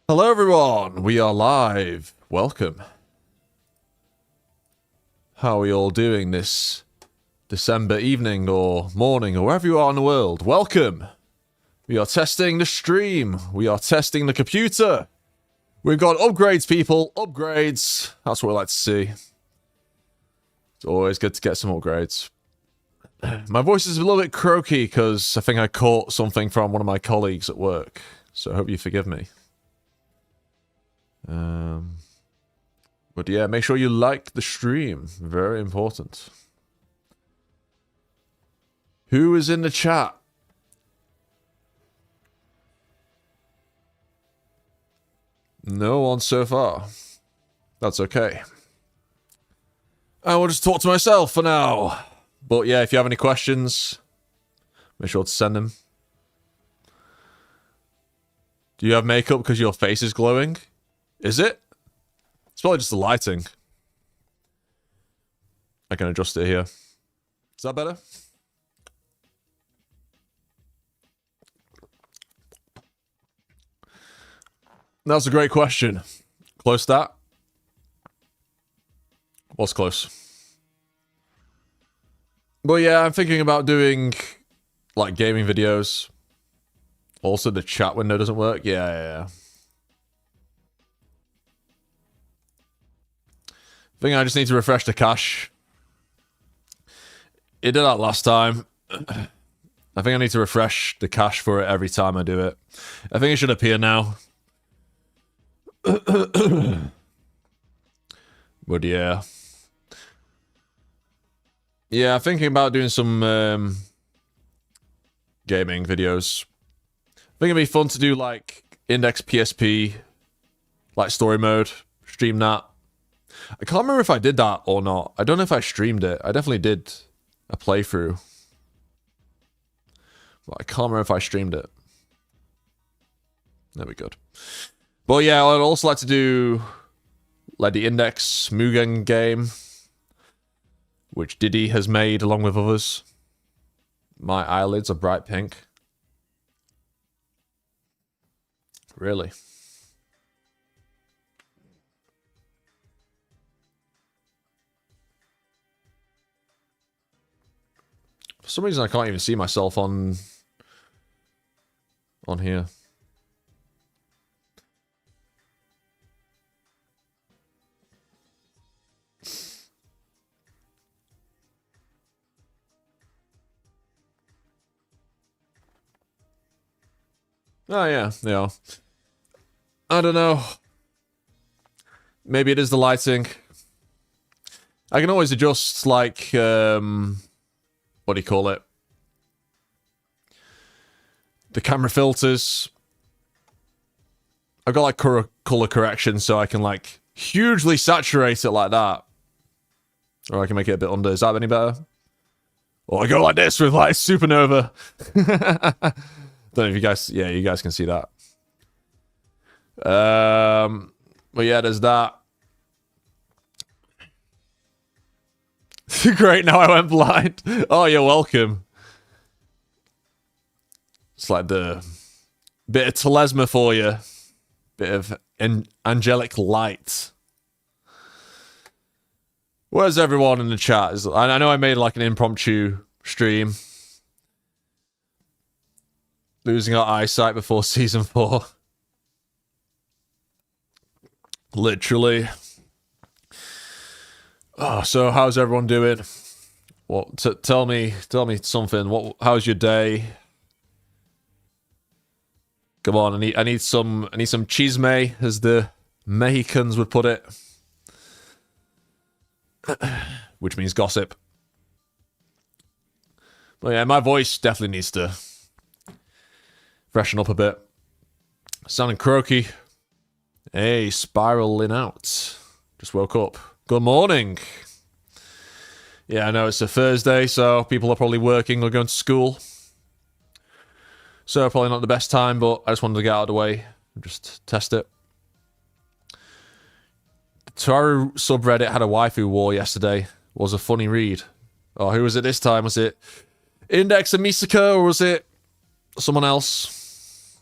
Hello everyone, we are live. Welcome. How are we all doing this December evening or morning or wherever you are in the world? Welcome. We are testing the stream. We are testing the computer. We've got upgrades, people. Upgrades. That's what we like to see. It's always good to get some upgrades. My voice is a little bit croaky because I think I caught something from one of my colleagues at work. So I hope you forgive me. But yeah, make sure you like the stream. Very important. Who is in the chat? No one so far. That's okay. I will just talk to myself for now. But yeah, if you have any questions, make sure to send them. Do you have makeup because your face is glowing? Is it? It's probably just the lighting. I can adjust it here. Is that better? That's a great question. Close that? What's close? But yeah, I'm thinking about doing like gaming videos. Also, the chat window doesn't work. Yeah. I think I just need to refresh the cache. It did that last time. I think I need to refresh the cache for it every time I do it. I think it should appear now. But yeah. Yeah, I'm thinking about doing some gaming videos. I think it'd be fun to do like Index PSP, like story mode, stream that. I can't remember if I did that or not. I don't know if I streamed it. I definitely did a playthrough. But I can't remember if I streamed it. There we go. But yeah, I'd also like to do like the Index Mugen game, which Diddy has made along with others. My eyelids are bright pink. Really? For some reason I can't even see myself on here. Oh yeah. I don't know. Maybe it is the lighting. I can always adjust like what do you call it? The camera filters. I've got like color correction so I can like hugely saturate it like that. Or I can make it a bit under. Is that any better? Or I go like this with like supernova. Don't know if you guys, yeah, you guys can see that. But yeah, there's that. Great, now I went blind. Oh, you're welcome. It's like the bit of telesma for you. Bit of angelic light. Where's everyone in the chat? I know I made like an impromptu stream. Losing our eyesight before season 4. Literally. Oh, so how's everyone doing? What? Tell me something. How's your day? Come on, I need some chisme, as the Mexicans would put it, which means gossip. But yeah, my voice definitely needs to freshen up a bit. Sounding croaky. Hey, spiraling out. Just woke up. Good morning. Yeah, I know it's a Thursday, so people are probably working or going to school. So probably not the best time, but I just wanted to get out of the way and just test it. The Toru subreddit had a waifu war yesterday. Was a funny read. Oh, who was it this time? Was it Index and Misaka, or was it someone else?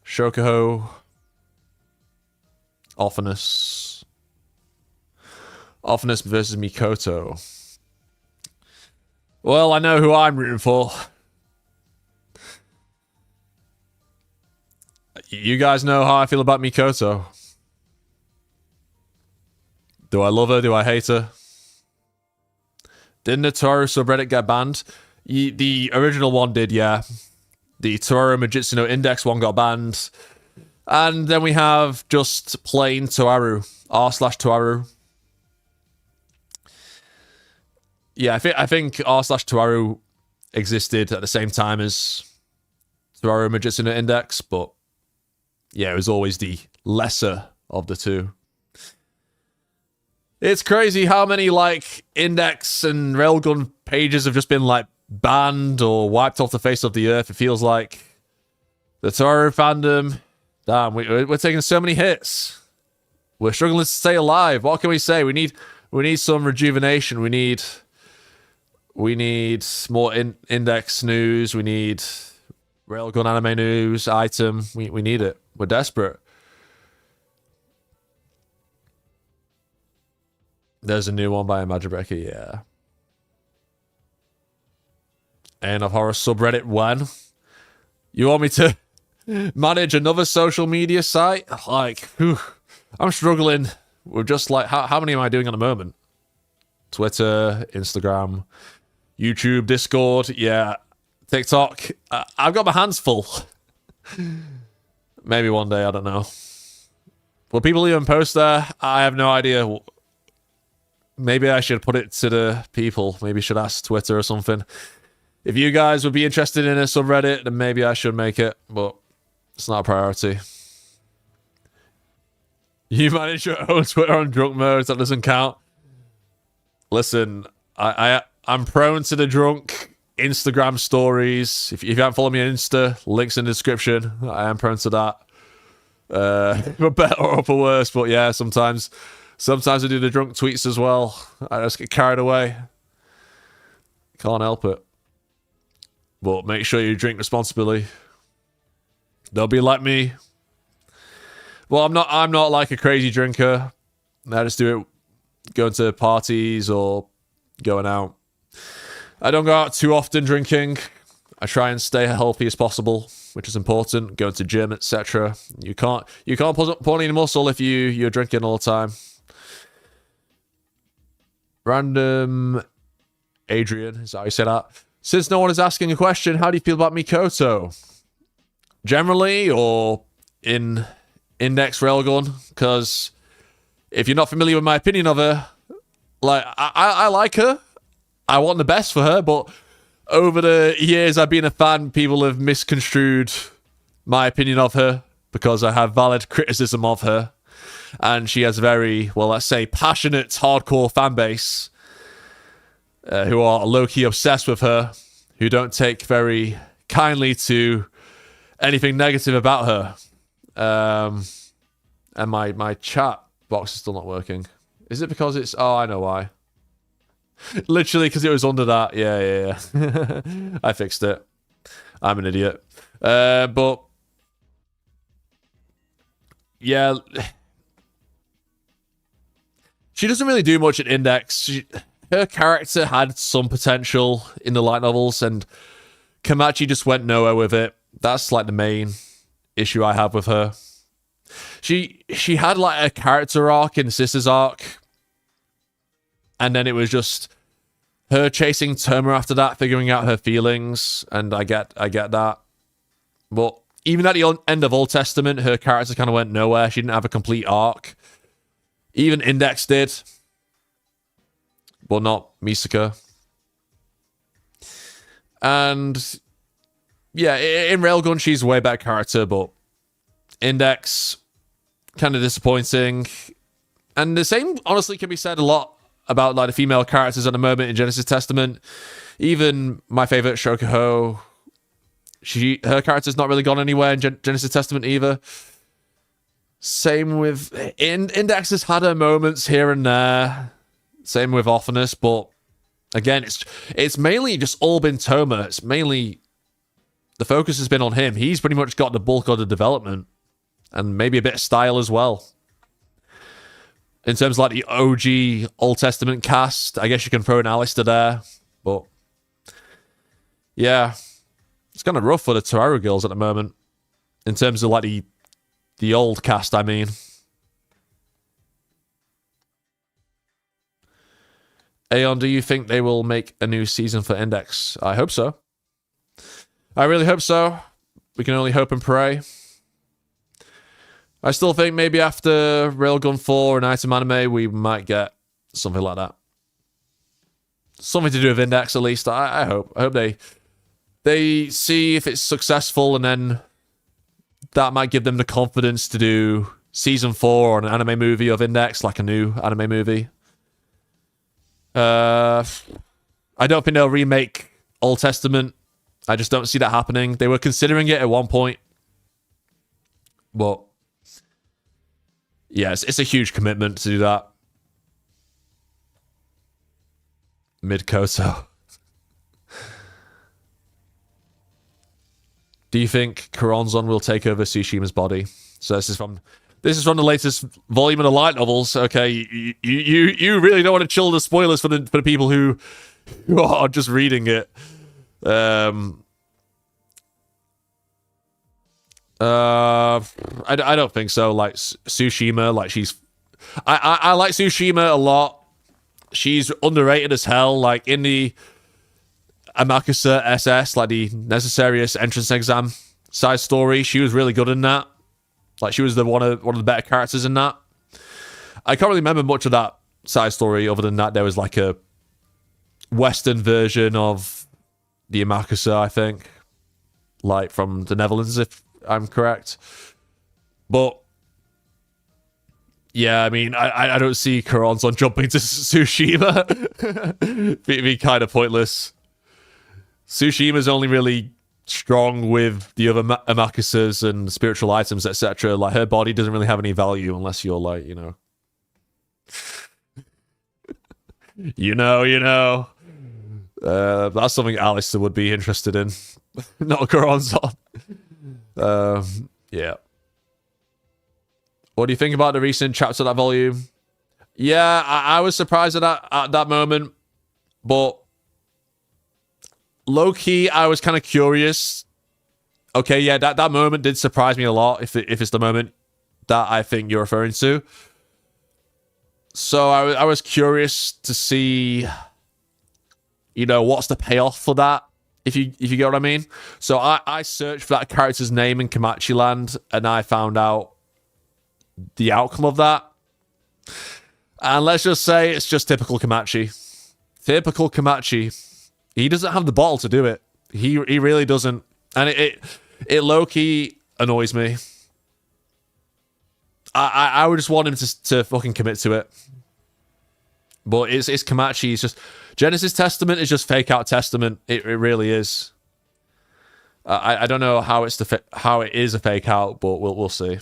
Shokuho. Ofteness. Ofteness versus Mikoto. Well, I know who I'm rooting for. You guys know how I feel about Mikoto. Do I love her? Do I hate her? Didn't the Toru subreddit get banned? The original one did, yeah. The Toru Majitsu no Index one got banned. And then we have just plain Toaru. r/Toaru. Yeah, I think r/Toaru existed at the same time as Toaru Majitsu no Index, but yeah, it was always the lesser of the two. It's crazy how many, like, Index and Railgun pages have just been, like, banned or wiped off the face of the earth. It feels like the Toru fandom, damn, we're taking so many hits. We're struggling to stay alive. What can we say? We need some rejuvenation. We need more Index news. We need Railgun anime news, item. We need it. We're desperate. There's a new one by Imagibreaker, yeah. And of horror subreddit when? You want me to manage another social media site? Like, whew, I'm struggling. We're just like, how many am I doing at the moment? Twitter, Instagram, YouTube, Discord, yeah. TikTok. I've got my hands full. Maybe one day, I don't know. Will people even post there? I have no idea. Maybe I should put it to the people. Maybe I should ask Twitter or something. If you guys would be interested in a subreddit, then maybe I should make it, but it's not a priority. You manage your own Twitter on drunk mode, that doesn't count. Listen, I'm prone to the drunk Instagram stories. If you haven't followed me on Insta, links in the description. I am prone to that. For better or for worse, but yeah, sometimes I do the drunk tweets as well. I just get carried away. Can't help it. But make sure you drink responsibly. Don't be like me. Well, I'm not like a crazy drinker. I just do it going to parties or going out. I don't go out too often drinking. I try and stay healthy as possible, which is important. Going to gym, etc. You can't put any muscle if you're drinking all the time. Random Adrian, is that how you say that? Since no one is asking a question, how do you feel about Mikoto? Generally, or in Index Railgun? Because if you're not familiar with my opinion of her, like, I like her. I want the best for her, but over the years I've been a fan, people have misconstrued my opinion of her because I have valid criticism of her. And she has a very, well, let's say, passionate, hardcore fan base who are low-key obsessed with her, who don't take very kindly to anything negative about her. And my chat box is still not working. Is it because it's... Oh, I know why. Literally, because it was under that. Yeah. I fixed it. I'm an idiot. But... Yeah... She doesn't really do much at Index. Her character had some potential in the light novels, and Kamachi just went nowhere with it. That's like the main issue I have with her. She had like a character arc in Sister's arc, and then it was just her chasing Toma after that, figuring out her feelings, and I get that. But even at the end of Old Testament, her character kind of went nowhere. She didn't have a complete arc. Even Index did, but not Misaka. And yeah, in Railgun, she's a way better character, but Index, kind of disappointing. And the same, honestly, can be said a lot about like the female characters at the moment in Genesis Testament. Even my favorite, Shokuho, her character's not really gone anywhere in Genesis Testament either. Same with... Index has had her moments here and there. Same with Ofteness, but again, it's mainly just all been Toma. It's mainly... The focus has been on him. He's pretty much got the bulk of the development. And maybe a bit of style as well. In terms of like the OG Old Testament cast, I guess you can throw an Alistair there. But yeah, it's kind of rough for the Toaru girls at the moment. In terms of like the old cast, I mean. Aeon, do you think they will make a new season for Index? I hope so. I really hope so. We can only hope and pray. I still think maybe after Railgun 4 and Item Anime, we might get something like that. Something to do with Index, at least. I hope. I hope they see if it's successful, and then that might give them the confidence to do Season 4 or an anime movie of Index, like a new anime movie. I don't think they'll remake Old Testament. I just don't see that happening. They were considering it at one point. But yeah, it's a huge commitment to do that. Mid-Koto. Do you think Karonzon will take over Tsushima's body? So this is from the latest volume of the light novels. Okay, you really don't want to chill the spoilers for the people who are just reading it. I don't think so. Like Tsushima, like I like Tsushima a lot. She's underrated as hell. Like in the Amakusa SS, like the Necessarius entrance exam side story, she was really good in that. Like she was one of the better characters in that. I can't really remember much of that side story other than that there was like a Western version of the Amakusa, I think, like from the Netherlands, if I'm correct. But yeah, I mean, I don't see Karonzon jumping to Tsushima. be kind of pointless. Tsushima's only really strong with the other Amakusas and spiritual items, etc. Like her body doesn't really have any value unless you're like, you know. That's something Alistair would be interested in. Not Karonzon. Yeah. What do you think about the recent chapter of that volume? Yeah, I was surprised at that moment, but low-key, I was kind of curious. Okay, yeah, that moment did surprise me a lot, if it's the moment that I think you're referring to. So I was curious to see, you know, what's the payoff for that, if you get what I mean. So I searched for that character's name in Kamachi Land, and I found out the outcome of that. And let's just say it's just typical Kamachi. Typical Kamachi. He doesn't have the bottle to do it. He really doesn't. And it low-key annoys me. I would just want him to fucking commit to it. But it's Kamachi. It's just Genesis Testament is just fake out Testament. It really is. I don't know how how it is a fake out, but we'll see.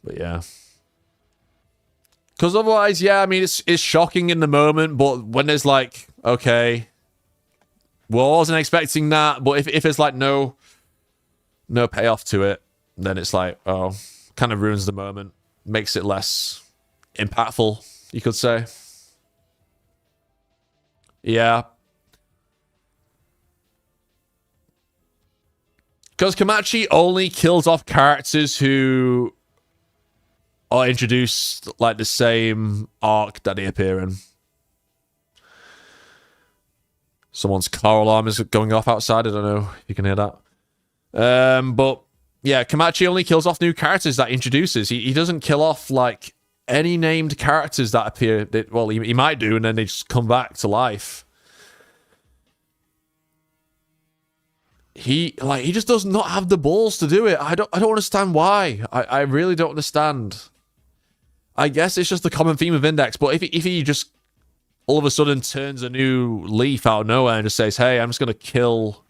But yeah. Because otherwise, yeah, I mean, it's shocking in the moment, but when there's like, okay, well, I wasn't expecting that, but if it's like no payoff to it, then it's like, oh, kind of ruins the moment, makes it less impactful, you could say. Yeah. Because Kamachi only kills off characters who are introduced like the same arc that they appear in. Someone's car alarm is going off outside. I don't know if you can hear that. But yeah, Kamachi only kills off new characters that he introduces. He doesn't kill off like any named characters that appear. Well, he might do, and then they just come back to life. He just does not have the balls to do it. I don't understand why. I really don't understand. I guess it's just the common theme of Index, but if he just all of a sudden turns a new leaf out of nowhere and just says, hey, I'm just going to kill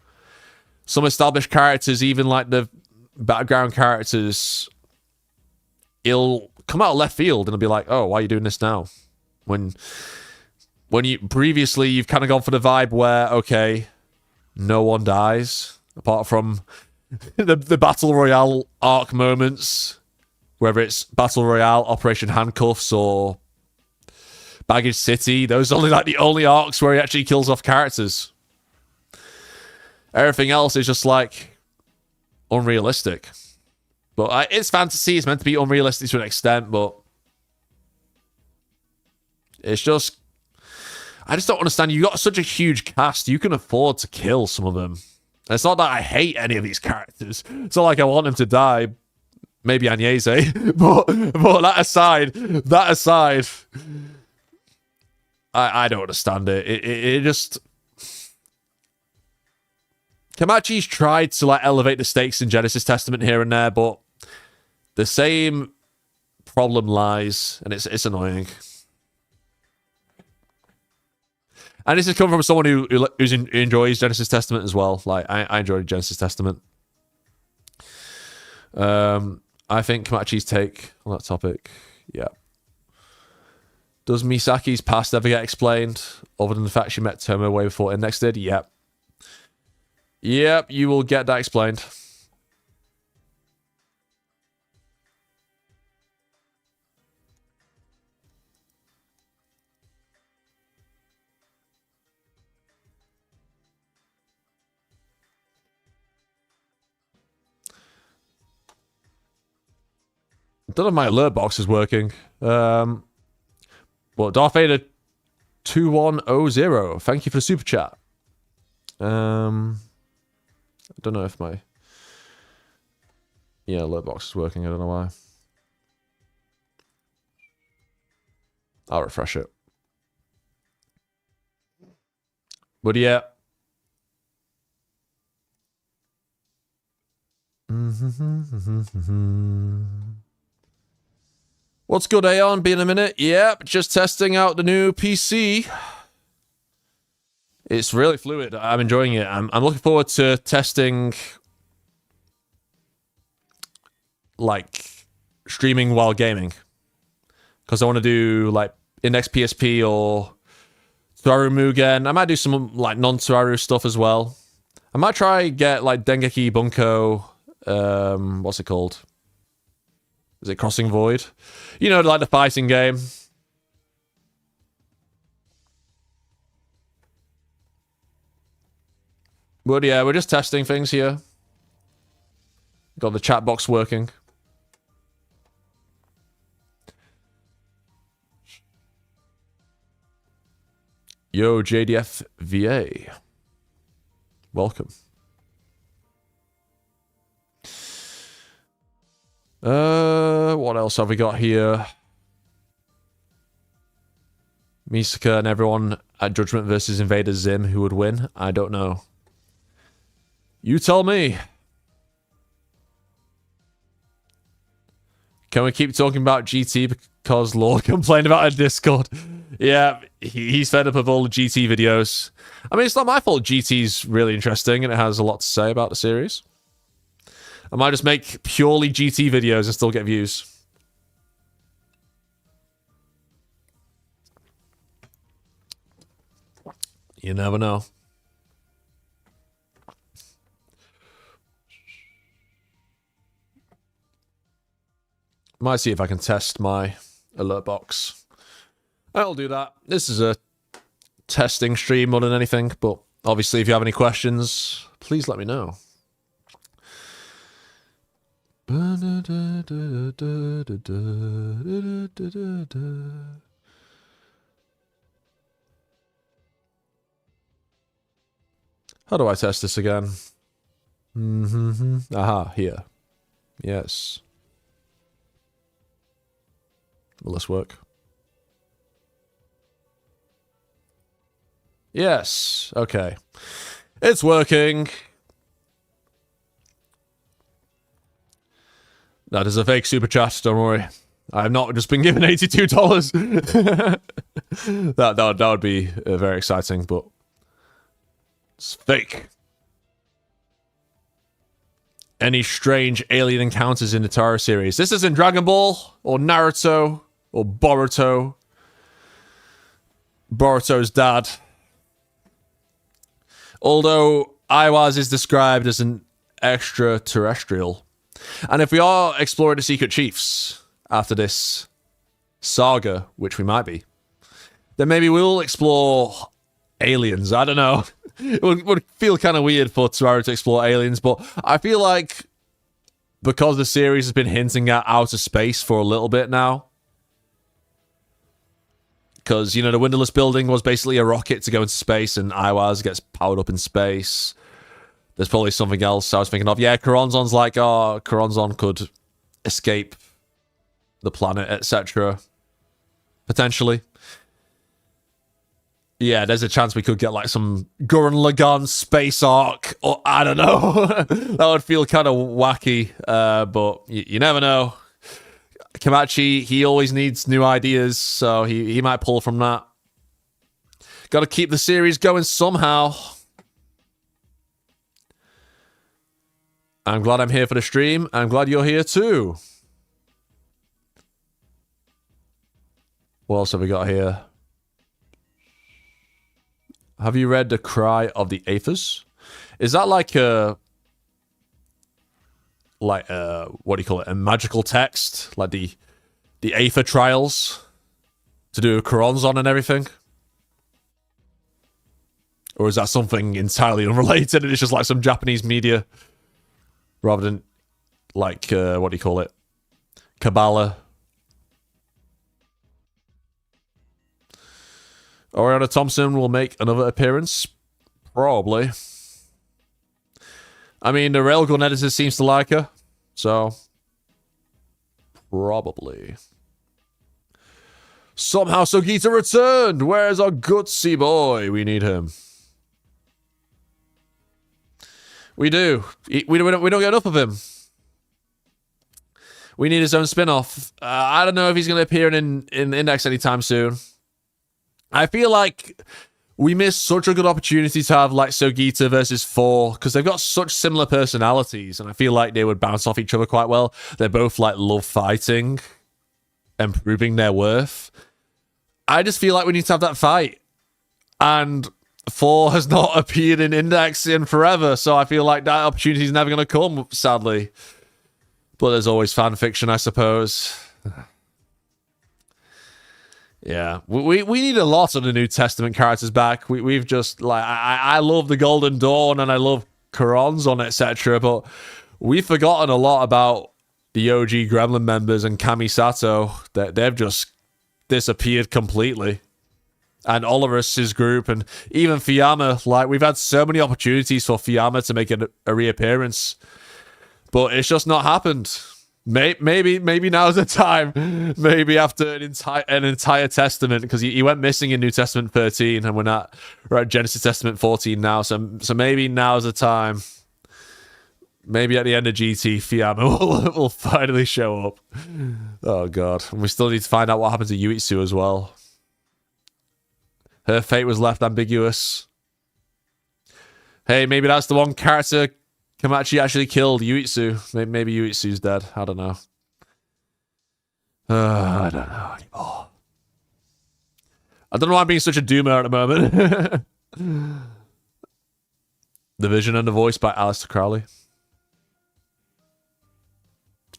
some established characters, even like the background characters, it'll come out of left field and it'll be like, oh, why are you doing this now? When you previously, you've kind of gone for the vibe where, okay, no one dies, apart from the Battle Royale arc moments. Whether it's Battle Royale, Operation Handcuffs, or Baggage City, those are only like the only arcs where he actually kills off characters. Everything else is just like unrealistic. But it's fantasy, it's meant to be unrealistic to an extent, but it's just, I just don't understand. You got such a huge cast, you can afford to kill some of them. And it's not that I hate any of these characters. It's not like I want them to die. Maybe Agnese, but that aside, I don't understand it. It just, Kamachi's tried to like elevate the stakes in Genesis Testament here and there, but the same problem lies, and it's annoying. And this is coming from someone who enjoys Genesis Testament as well. Like I enjoyed Genesis Testament. I think Kamachi's take on that topic, yeah. Does Misaki's past ever get explained, other than the fact she met Tomo way before Index did? Yep. Yep, you will get that explained. I don't know if my alert box is working. Well, Darth Vader 2100. Thank you for the super chat. I don't know if my alert box is working. I don't know why. I'll refresh it. But yeah. What's good, Aeon? Be in a minute. Yep, just testing out the new PC. It's really fluid. I'm enjoying it. I'm looking forward to testing, like, streaming while gaming. Because I want to do, like, Index PSP or Tsuaru Mugen. I might do some, like, non-Tsuaru stuff as well. I might try get, like, Dengeki Bunko. What's it called? Is it Crossing Void? You know, like the fighting game. But yeah, we're just testing things here. Got the chat box working. Yo, JDF VA. Welcome. What else have we got here? Misaka and everyone at Judgment versus Invader Zim, who would win? I don't know. You tell me. Can we keep talking about GT because Lord complained about a Discord? Yeah, he's fed up of all the GT videos. I mean, it's not my fault GT's really interesting and it has a lot to say about the series. I might just make purely GT videos and still get views. You never know. Might see if I can test my alert box. I'll do that. This is a testing stream more than anything, but obviously if you have any questions, please let me know. How do I test this again? Aha, here. Yes. Will this work? Yes. Okay. It's working. That is a fake super chat, don't worry. I have not just been given $82. that would be very exciting, but it's fake. Any strange alien encounters in the Taro series? This isn't Dragon Ball, or Naruto, or Boruto. Boruto's dad. Although Aiwaz is described as an extraterrestrial. And if we are exploring the Secret Chiefs after this saga, which we might be, then maybe we'll explore aliens. I don't know. It would feel kind of weird for Tsuruo to explore aliens, but I feel like because the series has been hinting at outer space for a little bit now, because, you know, the Windowless Building was basically a rocket to go into space, and Iwaz gets powered up in space. There's probably something else I was thinking of. Yeah, Karonzon's like, oh, Karonzon could escape the planet, etc. Potentially. Yeah, there's a chance we could get like some Gurren Lagann space arc, or I don't know. That would feel kind of wacky, but you never know. Kamachi, he always needs new ideas, so he might pull from that. Got to keep the series going somehow. I'm glad I'm here for the stream. I'm glad you're here too. What else have we got here? Have you read The Cry of the Aethers? Is that like a... what do you call it? A magical text? Like the Aether trials? To do with Karonzon and everything? Or is that something entirely unrelated and it's just like some Japanese media? Rather than, like, what do you call it? Kabbalah. Oriana Thompson will make another appearance? Probably. I mean, the Railgun editor seems to like her. So, probably. Somehow Sogita returned! Where's our gutsy boy? We need him. We do. We don't get enough of him. We need his own spin-off. I don't know if he's going to appear in Index anytime soon. I feel like we missed such a good opportunity to have like Sogita versus 4, because they've got such similar personalities, and I feel like they would bounce off each other quite well. They're both like love fighting and proving their worth. I just feel like we need to have that fight. And 4 has not appeared in Index in forever, so I feel like that opportunity is never going to come, sadly. But there's always fan fiction, I suppose. Yeah, we need a lot of the New Testament characters back. We've just, like, I love the Golden Dawn and I love Karonzon, etc., but we've forgotten a lot about the OG Gremlin members and Kamisato. They've just disappeared completely. And Olorus's group, and even Fuyama. Like, we've had so many opportunities for Fuyama to make a reappearance, but it's just not happened. Maybe now's the time. Maybe after an entire Testament, because he went missing in New Testament 13, and we're at Genesis Testament 14 now. So maybe now's the time. Maybe at the end of GT, Fuyama will finally show up. Oh god, and we still need to find out what happened to Yuitsu as well. Her fate was left ambiguous. Hey, maybe that's the one character Kamachi actually killed, Yuitsu. Maybe Yuitsu's dead. I don't know. I don't know anymore. I don't know why I'm being such a doomer at the moment. The Vision and the Voice by Alistair Crowley.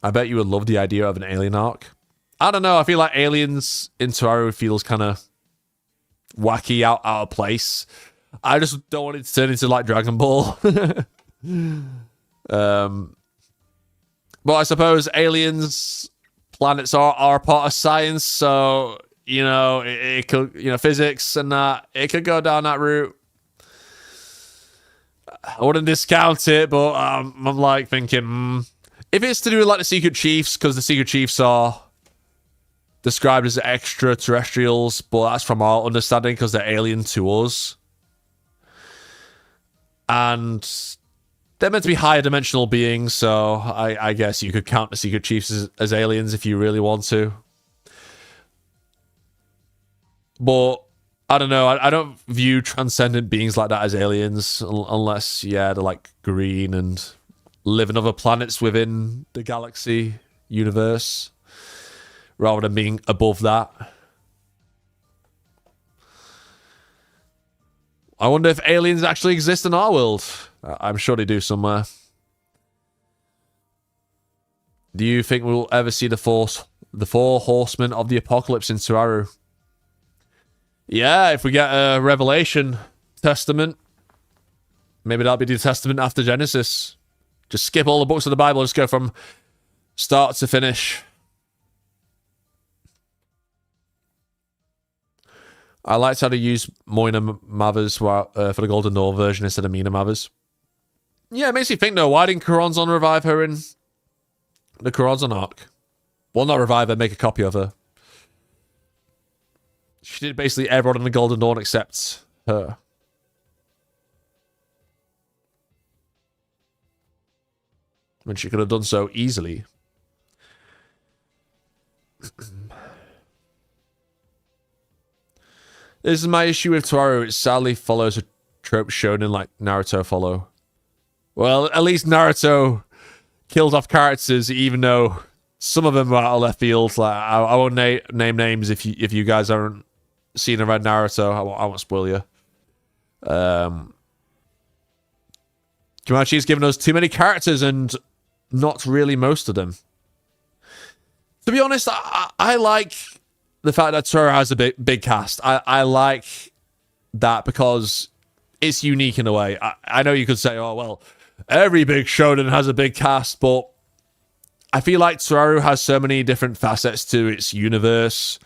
I bet you would love the idea of an alien arc. I don't know. I feel like aliens in Tsuruo feels kind of wacky, out of place. I just don't want it to turn into like Dragon Ball. But I suppose aliens, planets are a part of science, so you know it could, you know, physics and that, it could go down that route. I wouldn't discount it, but I'm like thinking, if it's to do with like the Secret Chiefs, because the Secret Chiefs are described as extraterrestrials, but that's from our understanding because they're alien to us. And they're meant to be higher dimensional beings, so I guess you could count the Secret Chiefs as aliens if you really want to. But I don't know, I don't view transcendent beings like that as aliens, unless, yeah, they're like green and live in other planets within the galaxy universe, rather than being above that. I wonder if aliens actually exist in our world. I'm sure they do somewhere. Do you think we'll ever see the four horsemen of the apocalypse in Tsuaru? Yeah, if we get a Revelation Testament, maybe that'll be the Testament after Genesis. Just skip all the books of the Bible, just go from start to finish. I liked how they used Moina Mathers for the Golden Dawn version instead of Mina Mathers. Yeah, it makes you think though, why didn't Kuronzon revive her in the Kuronzon arc? Well, not revive her, make a copy of her. She did basically everyone in the Golden Dawn except her. When she could have done so easily. This is my issue with Tsuaru. It sadly follows a trope shown in like Naruto follow. Well, at least Naruto kills off characters, even though some of them are out of left field. Like I won't name names if you guys haven't seen and read Naruto. I won't spoil you. Kamachi's given us too many characters and not really most of them. To be honest, I like the fact that Tsuaru has a big cast. I like that because it's unique in a way. I know you could say, oh, well, every big shonen has a big cast, but I feel like Tsuaru has so many different facets to its universe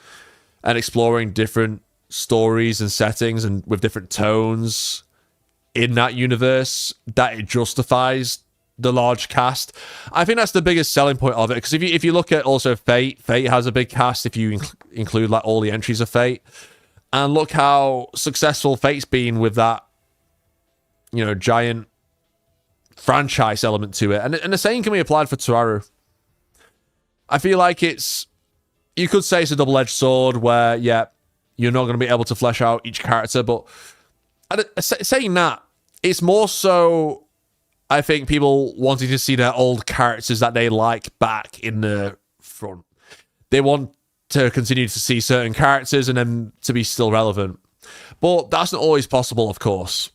and exploring different stories and settings and with different tones in that universe that it justifies the large cast. I think that's the biggest selling point of it, because if you look at also Fate has a big cast if you include like all the entries of Fate, and look how successful Fate's been with that, you know, giant franchise element to it, and the same can be applied for Tsuaru. I feel like you could say it's a double-edged sword where, yeah, you're not going to be able to flesh out each character, but saying that, it's more so I think people wanting to see their old characters that they like back in the front. They want to continue to see certain characters and then to be still relevant. But that's not always possible, of course.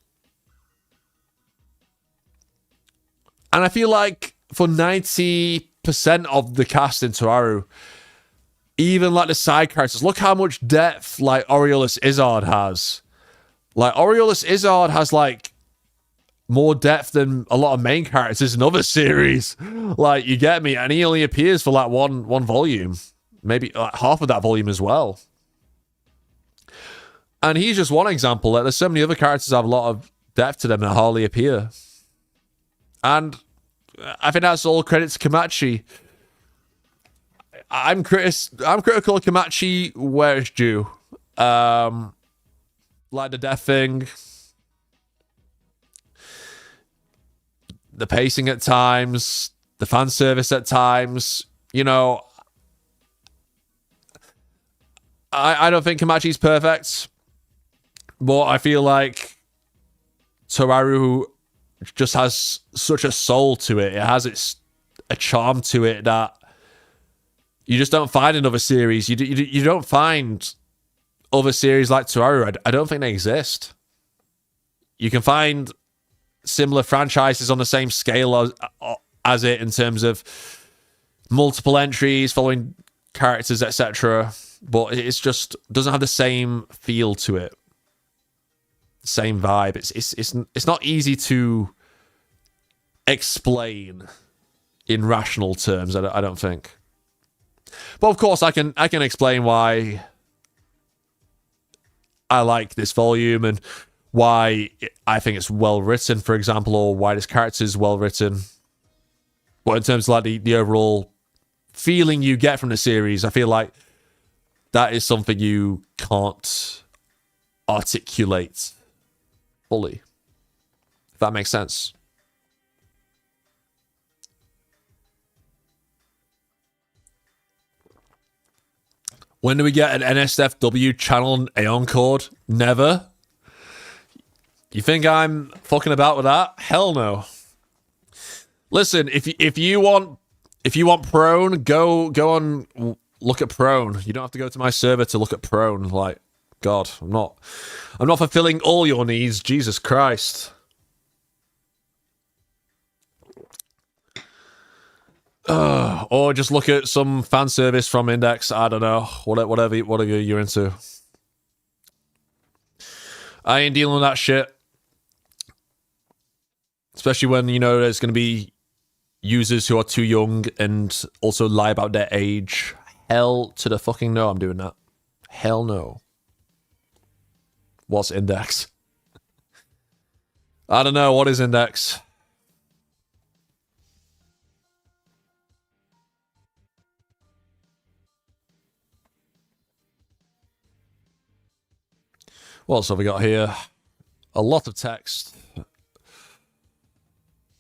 And I feel like for 90% of the cast in Tsuaru, even like the side characters, look how much depth like Aureolus Izzard has. Like Aureolus Izzard has like more depth than a lot of main characters in other series. Like, you get me? And he only appears for like one volume. Maybe like half of that volume as well. And he's just one example. Like, there's so many other characters that have a lot of depth to them that hardly appear. And I think that's all credit to Kamachi. I'm critical of Kamachi where it's due. Like the death thing. The pacing at times, the fan service at times, you know, I don't think Kamachi's perfect, but I feel like Tsuaru just has such a soul to it. It has a charm to it that you just don't find in other series. You don't find other series like Tsuaru. I don't think they exist. You can find similar franchises on the same scale as it in terms of multiple entries, following characters, etc. But it's just doesn't have the same feel to it, same vibe. It's not easy to explain in rational terms. I don't think. But of course, I can explain why I like this volume and why I think it's well written, for example, or why this character is well written. But in terms of like the overall feeling you get from the series, I feel like that is something you can't articulate fully. If that makes sense. When do we get an NSFW channel Aeon Cord? Never. You think I'm fucking about with that? Hell no. Listen, if you want Prone, go on, look at Prone. You don't have to go to my server to look at Prone. Like, God, I'm not fulfilling all your needs. Jesus Christ. Or just look at some fan service from Index. I don't know. Whatever you're into. I ain't dealing with that shit. Especially when, you know, there's going to be users who are too young and also lie about their age. Hell to the fucking no, I'm doing that. Hell no. What's Index? I don't know. What is Index? What else have we got here? A lot of text.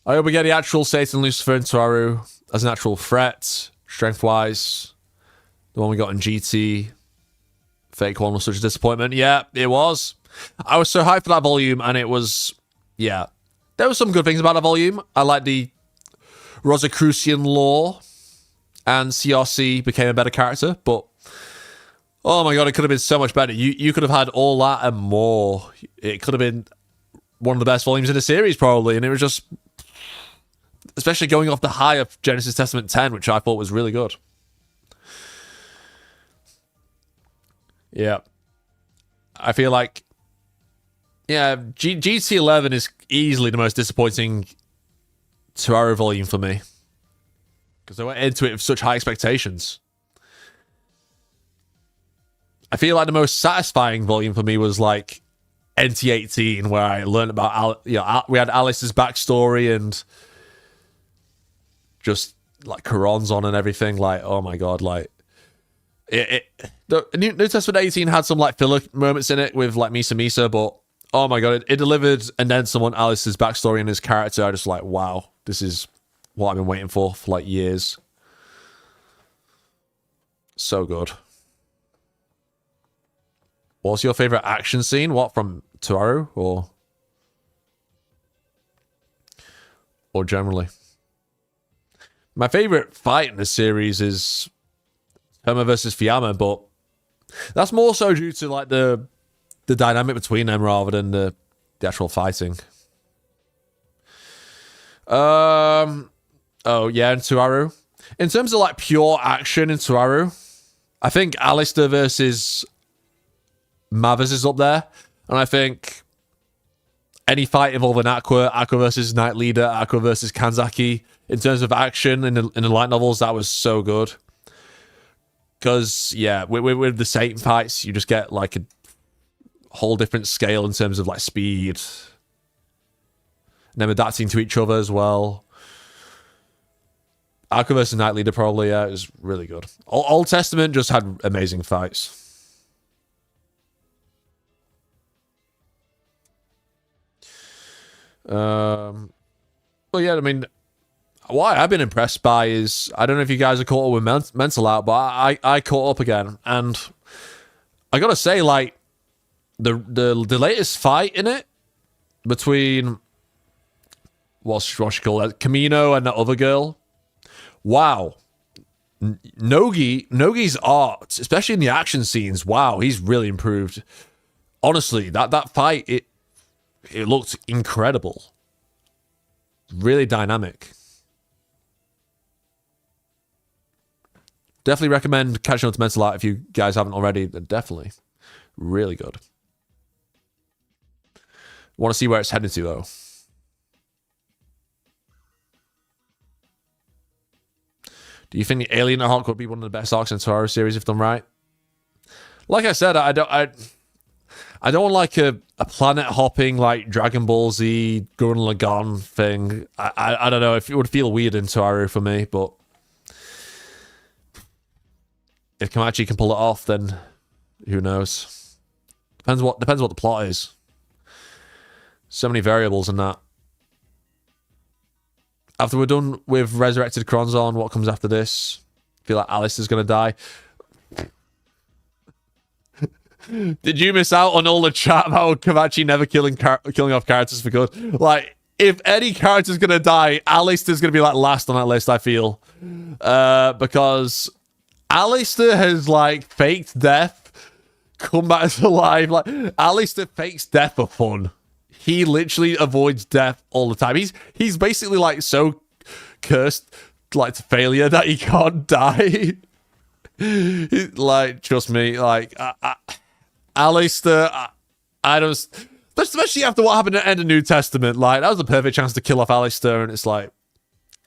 I hope we get the actual Satan, Lucifer, and Toaru as an actual threat, strength-wise. The one we got in GT. Fake one was such a disappointment. Yeah, it was. I was so hyped for that volume, and it was... Yeah. There were some good things about that volume. I like the Rosicrucian lore, and CRC became a better character, but... Oh my god, it could have been so much better. You could have had all that and more. It could have been one of the best volumes in the series, probably, and it was just... Especially going off the high of Genesis Testament 10, which I thought was really good. Yeah. I feel like... Yeah, GT11 is easily the most disappointing Toaru volume for me. Because I went into it with such high expectations. I feel like the most satisfying volume for me was like NT18, where I learned about, we had Alice's backstory and just like Charon's on and everything. Like, oh my god, like the New Testament 18 had some like filler moments in it with like Misa Misa, but oh my god, it delivered. And then someone Alice's backstory and his character, I just like, wow, this is what I've been waiting for like years. So good. What's your favorite action scene? What, from Toaru or generally? My favorite fight in the series is Toma versus Fuyama, but that's more so due to like the dynamic between them rather than the actual fighting. Oh yeah, in Toaru. In terms of like pure action in Toaru, I think Alistair versus Mathers is up there, and I think any fight involving Aqua versus Knight Leader, Aqua versus Kanzaki, in terms of action in the light novels, that was so good. Because yeah, with the Satan fights, you just get like a whole different scale in terms of like speed, and them adapting to each other as well. Aqua versus Knight Leader probably, yeah, it was really good. Old Testament just had amazing fights. Well, yeah, I mean, what I've been impressed by is, I don't know if you guys are caught up with Mental Out, but I caught up again, and I gotta say, like, the latest fight in it between what's she called, Kamino and that other girl. Wow, Nogi's art, especially in the action scenes. Wow, he's really improved. Honestly, that fight, it looked incredible. Really dynamic. Definitely recommend catching up to Mental Out if you guys haven't already. Definitely. Really good. Want to see where it's headed to, though. Do you think the Alien arc would be one of the best arcs in the Toaru series if done right? Like I said, I don't want like a planet hopping like Dragon Ball Z Gurren Lagann thing. I don't know if it would feel weird in Toaru for me, but if Kamachi can pull it off, then who knows? Depends what the plot is. So many variables in that. After we're done with Resurrected Kronzon, what comes after this? I feel like Alice is gonna die. Did you miss out on all the chat about Kamachi never killing off characters for good? Like, if any character's gonna die, Alistair's gonna be like last on that list, I feel. Because Alistair has like faked death, come back to life. Like, Alistair fakes death for fun. He literally avoids death all the time. He's basically like so cursed like to failure that he can't die. Like, trust me, like Alistair, I don't, especially after what happened at the end of New Testament, like that was a perfect chance to kill off Alistair, and it's like,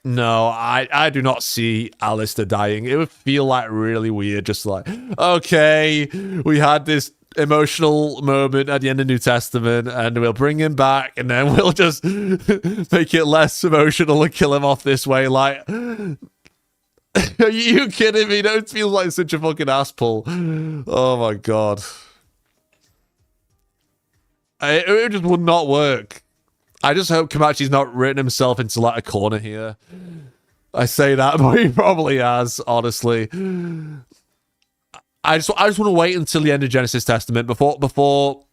no, I do not see Alistair dying. It would feel like really weird, just like, okay, we had this emotional moment at the end of New Testament, and we'll bring him back, and then we'll just make it less emotional and kill him off this way. Like, are you kidding me? Don't feel like such a fucking ass pull. Oh my god. It just would not work. I just hope Kamachi's not written himself into like a corner here. I say that, but he probably has, honestly. I just want to wait until the end of Genesis Testament before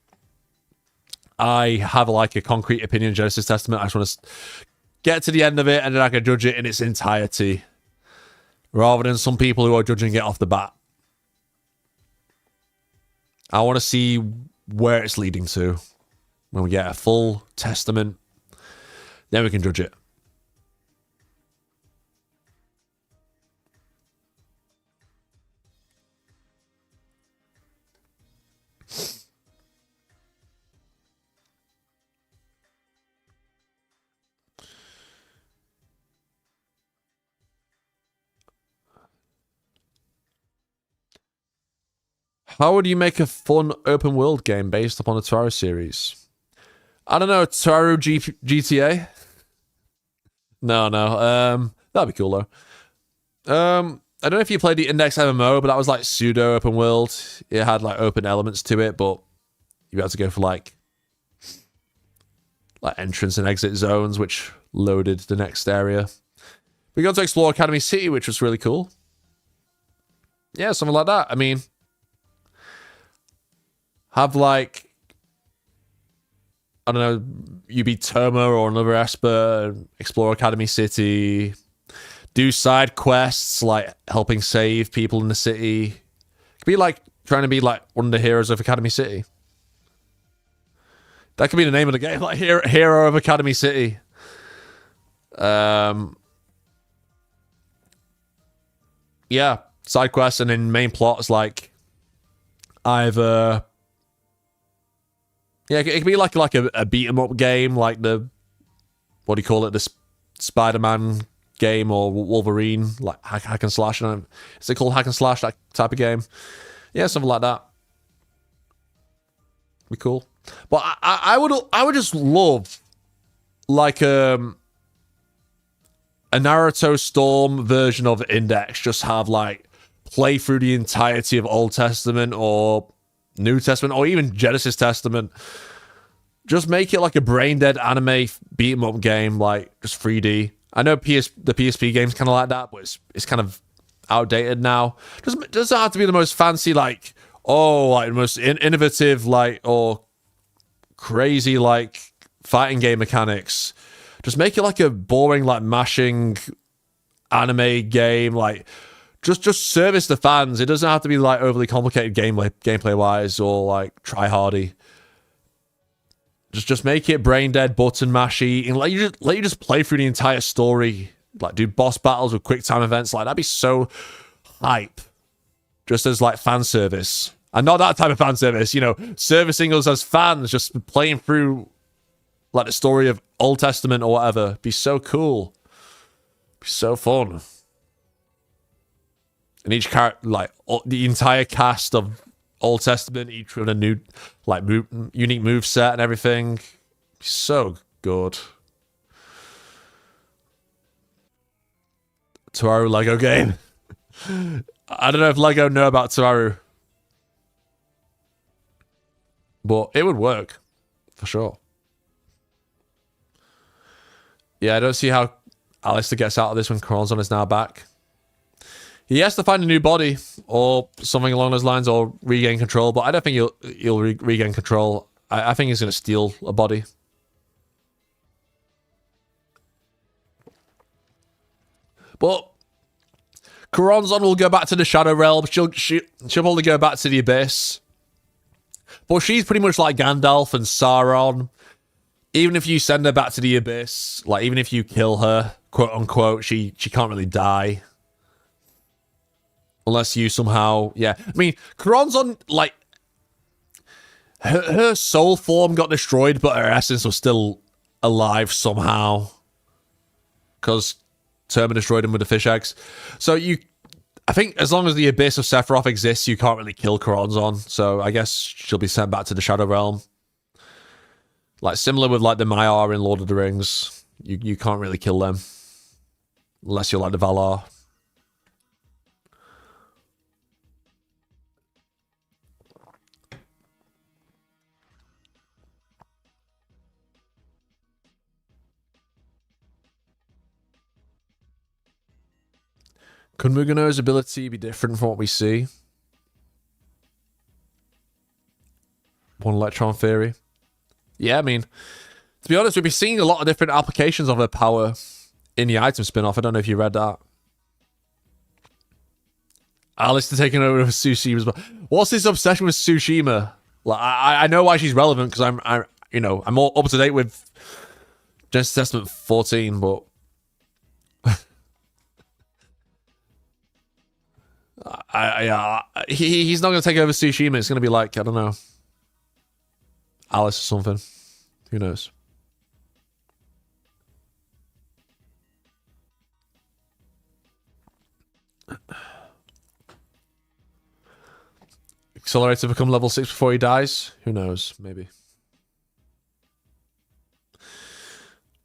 I have like a concrete opinion of Genesis Testament. I just want to get to the end of it, and then I can judge it in its entirety, rather than some people who are judging it off the bat. I want to see where it's leading to when we get a full testament. Then we can judge it. How would you make a fun open world game based upon the Toaru series? I don't know, Toaru GTA? No. That'd be cool though. I don't know if you played the Index MMO, but that was like pseudo open world. It had like open elements to it, but you had to go for like entrance and exit zones, which loaded the next area. We got to explore Academy City, which was really cool. Yeah, something like that. I mean, have like, I don't know, you be Toma or another Esper, explore Academy City, do side quests like helping save people in the city. It could be like trying to be like one of the heroes of Academy City. That could be the name of the game, like Hero of Academy City. Yeah, side quests, and then main plots like either. Yeah, it could be like a beat 'em up game, like the, what do you call it, the Spider-Man game, or Wolverine, like hack and slash. Is it called hack and slash, that type of game? Yeah, something like that. Be cool. But I would just love like a Naruto Storm version of Index. Just have like play through the entirety of Old Testament or New Testament or even Genesis Testament. Just make it like a brain dead anime beat 'em up game, like just 3D. I know the PSP game's kind of like that, but it's kind of outdated now. Doesn't have to be the most fancy, like, like the most innovative, like, or crazy, like, fighting game mechanics. Just make it like a boring, like, mashing anime game, like, just service the fans. It doesn't have to be like overly complicated gameplay wise or like try hardy. Just make it brain dead, button mashy, and let you just play through the entire story. Like do boss battles with quick time events. Like that'd be so hype. Just as like fan service, and not that type of fan service. You know, servicing us as fans, just playing through like the story of Old Testament or whatever. Be so cool. Be so fun. And each character, like the entire cast of Old Testament, each with a new, like, unique move set and everything. So good. Toaru Lego game. I don't know if Lego know about Toaru, but it would work for sure. Yeah, I don't see how Alistair gets out of this when Corazon is now back. He has to find a new body or something along those lines, or regain control. But I don't think he'll regain control. I think he's going to steal a body. But Corazon will go back to the Shadow Realm. She'll probably go back to the Abyss. But she's pretty much like Gandalf and Sauron. even if you send her back to the abyss, like even if you kill her, quote unquote, she can't really die. Unless you somehow, yeah. I mean, Coronzon, like, her soul form got destroyed, but her essence was still alive somehow. Because Terma destroyed him with the fish eggs. So I think as long as the Abyss of Sephiroth exists, you can't really kill Coronzon. So I guess she'll be sent back to the Shadow Realm. Like, similar with, like, the Maiar in Lord of the Rings. You can't really kill them. Unless you're like the Valar. Could Mugano's ability be different from what we see? One electron theory. Yeah, I mean, to be honest, we've been seeing a lot of different applications of her power in the item spin-off. I don't know if you read that. Alistair taking over with Tsushima. What's this obsession with Tsushima? Like, I know why she's relevant because I'm more up to date with Genesis Testament 14, but he's not going to take over Tsushima. It's going to be like, I don't know, Alice or something. Who knows? Accelerator become level 6 before he dies? Who knows? Maybe.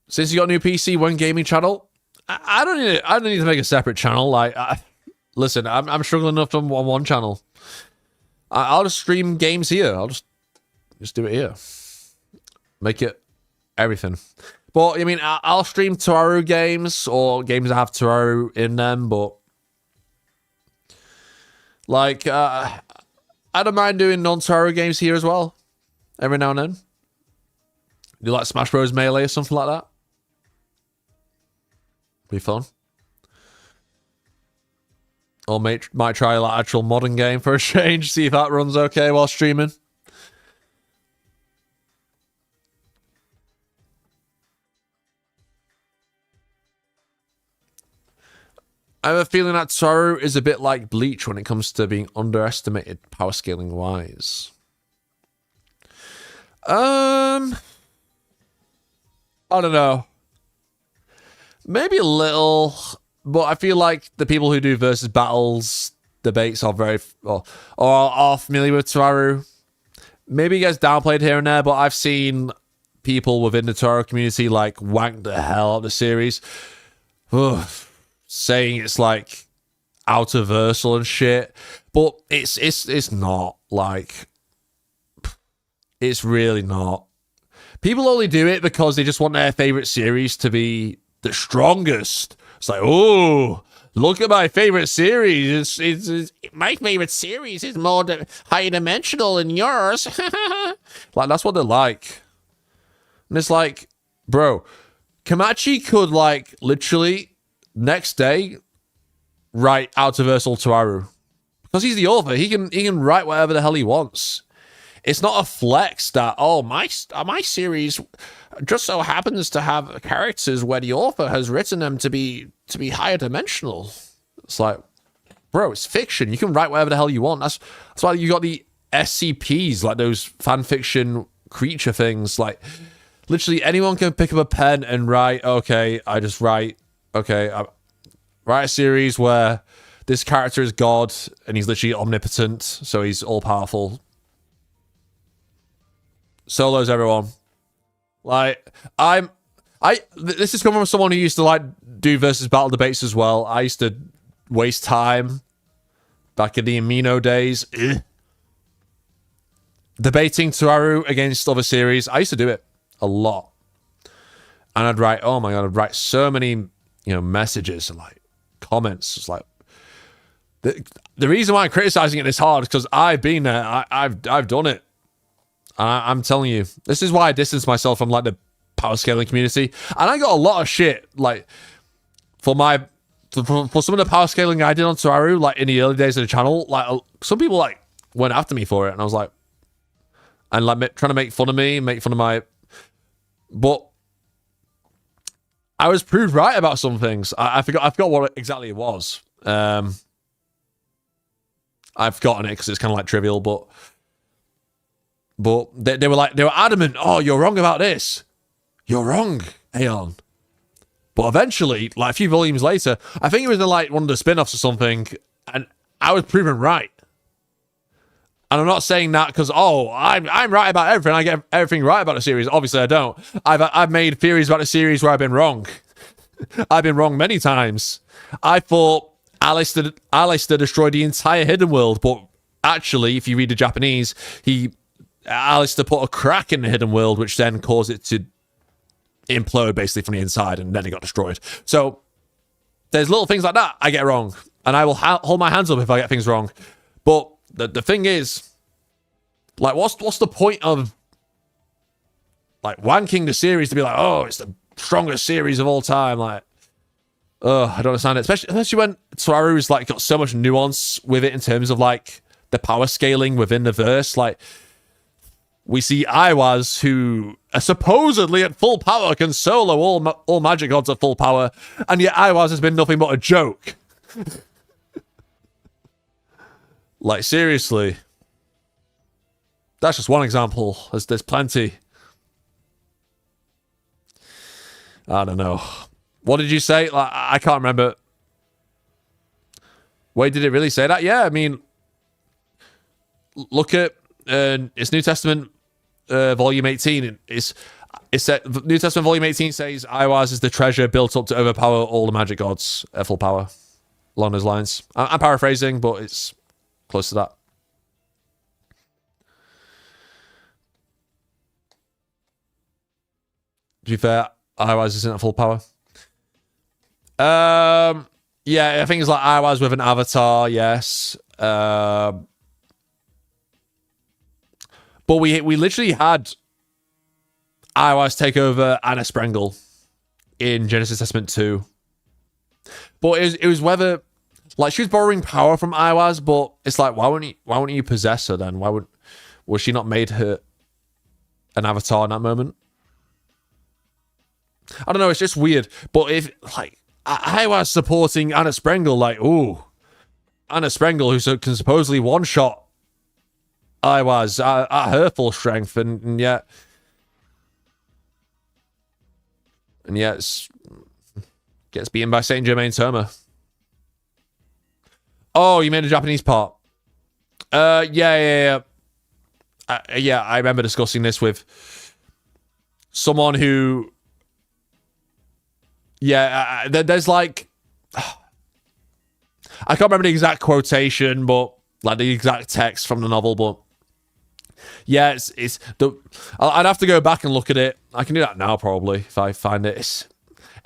Since you got a new PC, one gaming channel, I don't need to make a separate channel. Like, listen, I'm struggling enough on one channel. I'll just stream games here. I'll just do it here. Make it everything. But I mean, I'll stream Toaru games or games that have Toaru in them. But like, I don't mind doing non-Toaru games here as well. Every now and then. Do like Smash Bros. Melee or something like that. Be fun. Or might try like actual modern game for a change. See if that runs okay while streaming. I have a feeling that Toaru is a bit like Bleach when it comes to being underestimated power scaling wise. I don't know. Maybe a little, but I feel like the people who do versus battles debates are very or are familiar with Toaru. Maybe he gets downplayed here and there, but I've seen people within the Toaru community like wank the hell out of the series. Ugh. Saying it's like outerversal and shit, but it's not. Like, it's really not. People only do it because they just want their favorite series to be the strongest. It's like, oh, look at my favorite series. It's my favorite series is more high dimensional than yours. Like, that's what they're like. And it's like, bro, Kamachi could like literally next day write outerversal Toaru because he's the author. He can write whatever the hell he wants. It's not a flex that, oh, my series just so happens to have characters where the author has written them to be higher dimensional. It's like, bro, it's fiction. You can write whatever the hell you want. That's why you got the SCPs, like those fan fiction creature things. Like, literally anyone can pick up a pen and write, okay, I write a series where this character is God and he's literally omnipotent, so he's all powerful. Solos, everyone. Like, this is coming from someone who used to like do versus battle debates as well. I used to waste time back in the Amino days debating Toaru against other series. I used to do it a lot. And I'd write, oh my god, I'd write so many, messages and like comments. It's like the reason why I'm criticizing it this hard is because I've been there. I've done it. I'm telling you, this is why I distance myself from like the power scaling community. And I got a lot of shit like for some of the power scaling I did on Toaru, like in the early days of the channel. Like some people like went after me for it, and I was like, and like trying to make fun of me, make fun of my But I was proved right about some things. I forgot what exactly it was. I've forgotten it because it's kind of like trivial, but they were adamant. Oh, you're wrong about this. You're wrong, Aeon. But eventually, like a few volumes later, I think it was in like one of the spin-offs or something, and I was proven right. And I'm not saying that because, I'm right about everything. I get everything right about the series. Obviously, I don't. I've made theories about the series where I've been wrong. I've been wrong many times. I thought Alistair destroyed the entire hidden world, but actually, if you read the Japanese, Alistair put a crack in the hidden world, which then caused it to implode basically from the inside, and then it got destroyed. So there's little things like that I get wrong, and I will hold my hands up if I get things wrong. But the thing is, like, what's the point of like wanking the series to be like, oh, it's the strongest series of all time? Like, I don't understand it, especially when Tsuru's like got so much nuance with it in terms of like the power scaling within the verse. Like, we see Iwaz, who are supposedly at full power, can solo all magic gods at full power, and yet Iwaz has been nothing but a joke. Like, seriously. That's just one example. There's plenty. I don't know. What did you say? Like, I can't remember. Wait, did it really say that? Yeah, I mean, look at it's New Testament Volume 18. It's New Testament Volume 18 says Iwaz is the treasure built up to overpower all the magic gods at full power. Along those lines. I'm paraphrasing, but it's close to that. To be fair, Iwaz isn't at full power. Yeah, I think it's like Iwaz with an avatar, yes. But we literally had Iwaz take over Anna Sprengel in Genesis Testament 2. But it was whether, like, she was borrowing power from Iwaz, but it's like, why wouldn't you possess her then? Was she not made her an avatar in that moment? I don't know, it's just weird. But if, like, Iwaz supporting Anna Sprengel, like, ooh, Anna Sprengel, who can supposedly one-shot Iwaz at her full strength, and yet gets beaten by Saint Germain Toma. Oh, you made a Japanese part. Yeah. I remember discussing this with someone who. Yeah, there's like, I can't remember the exact quotation, but like the exact text from the novel, but yeah, I'd have to go back and look at it. I can do that now probably if I find it.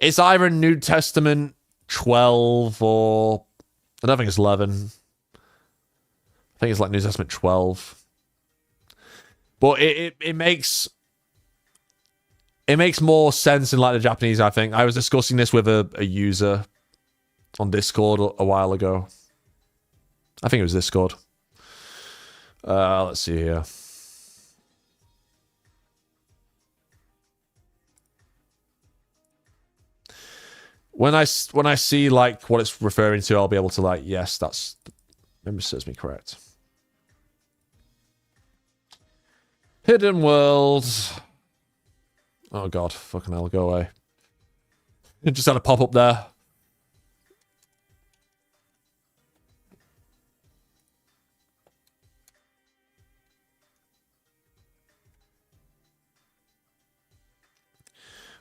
It's either New Testament 12 or I don't think it's 11. I think it's like New Testament 12. But it makes more sense in like the Japanese, I think. I was discussing this with a user on Discord a while ago. I think it was Discord. Let's see here. When I see like what it's referring to, I'll be able to like, yes, that's, memory serves me correct. Hidden World. Oh god, fucking hell, go away. It just had a pop up there.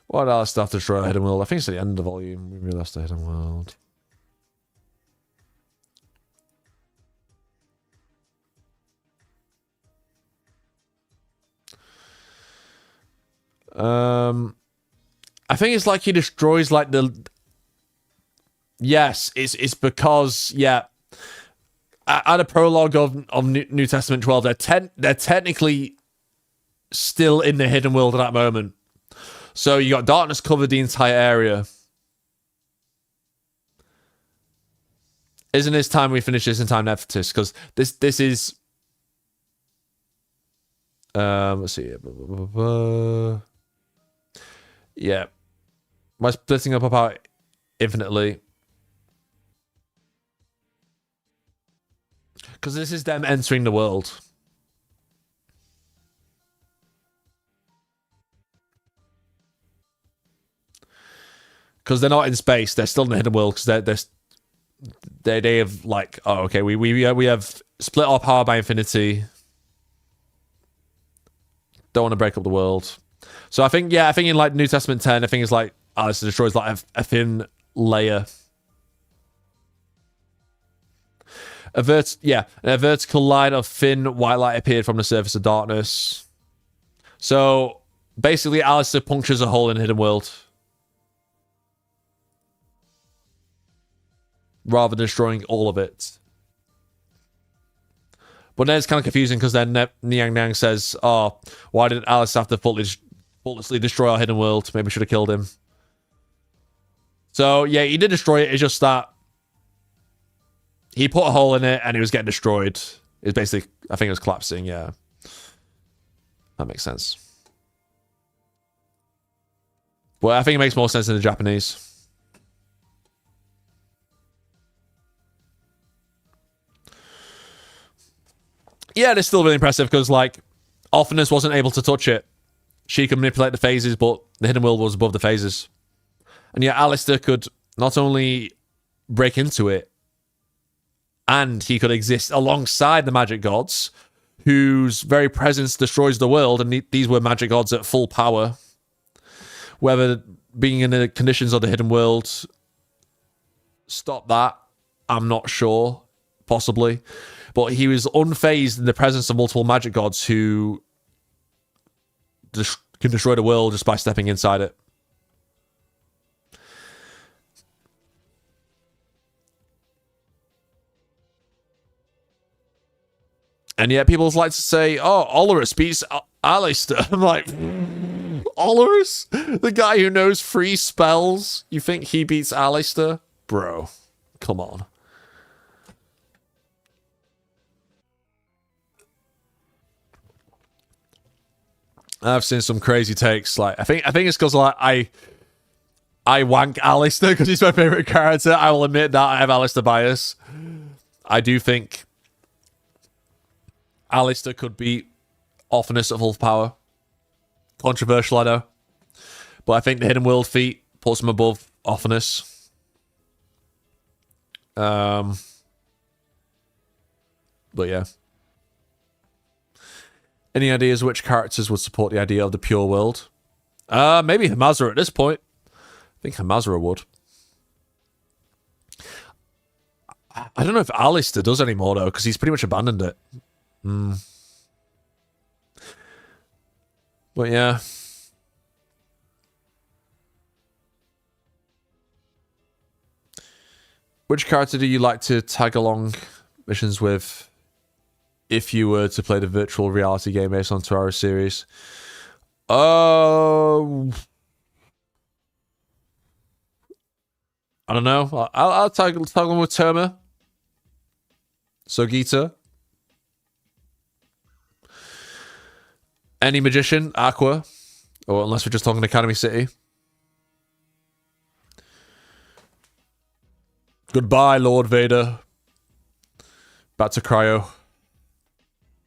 What else stuff to destroy the Hidden World? I think it's at the end of the volume. We realized the Hidden World. I think it's like he destroys like the. Yes, it's because yeah. At a prologue of New Testament 12, they're technically still in the Hidden World at that moment. So you got darkness covered the entire area. Isn't this time we finish this in time Nephthys? Because this is. Let's see. Yeah. By splitting up power infinitely. Because this is them entering the world. Because they're not in space, they're still in the hidden world. Because they have like, oh, okay, we have split our power by infinity. Don't want to break up the world. So I think in like New Testament 10, I think it's like Alistair destroys like a thin layer. A vertical line of thin white light appeared from the surface of darkness. So basically, Alistair punctures a hole in the hidden world, rather than destroying all of it. But then it's kind of confusing because then Niang Niang says, oh, why did Alice have to faultlessly destroy our hidden world? Maybe we should have killed him. So, yeah, he did destroy it. It's just that he put a hole in it and it was getting destroyed. It's basically, I think it was collapsing, yeah. That makes sense. Well, I think it makes more sense in the Japanese. Yeah, it's still really impressive because, like, Ofness wasn't able to touch it. She could manipulate the phases, but the hidden world was above the phases. And yet Alistair could not only break into it, and he could exist alongside the magic gods, whose very presence destroys the world, and these were magic gods at full power. Whether being in the conditions of the hidden world stopped that, I'm not sure. Possibly. But he was unfazed in the presence of multiple magic gods who can destroy the world just by stepping inside it. And yet people like to say, oh, Olorus beats Alistair. I'm like, Olorus? The guy who knows 3 spells? You think he beats Alistair? Bro, come on. I've seen some crazy takes. Like I think it's because like I wank Alistair because he's my favorite character. I will admit that I have Alistair bias. I do think Alistair could beat Ofness at full power. Controversial, I know, but I think the hidden world feat puts him above Ofness. But yeah. Any ideas which characters would support the idea of the pure world? Maybe Hamazura at this point. I think Hamazura would. I don't know if Alistair does anymore, though, because he's pretty much abandoned it. But yeah. Which character do you like to tag along missions with if you were to play the virtual reality game based on Terraria series? I don't know. I'll tag along with Terma. Sogita. Any magician, Aqua. Or unless we're just talking Academy City. Goodbye, Lord Vader. Back to Cryo.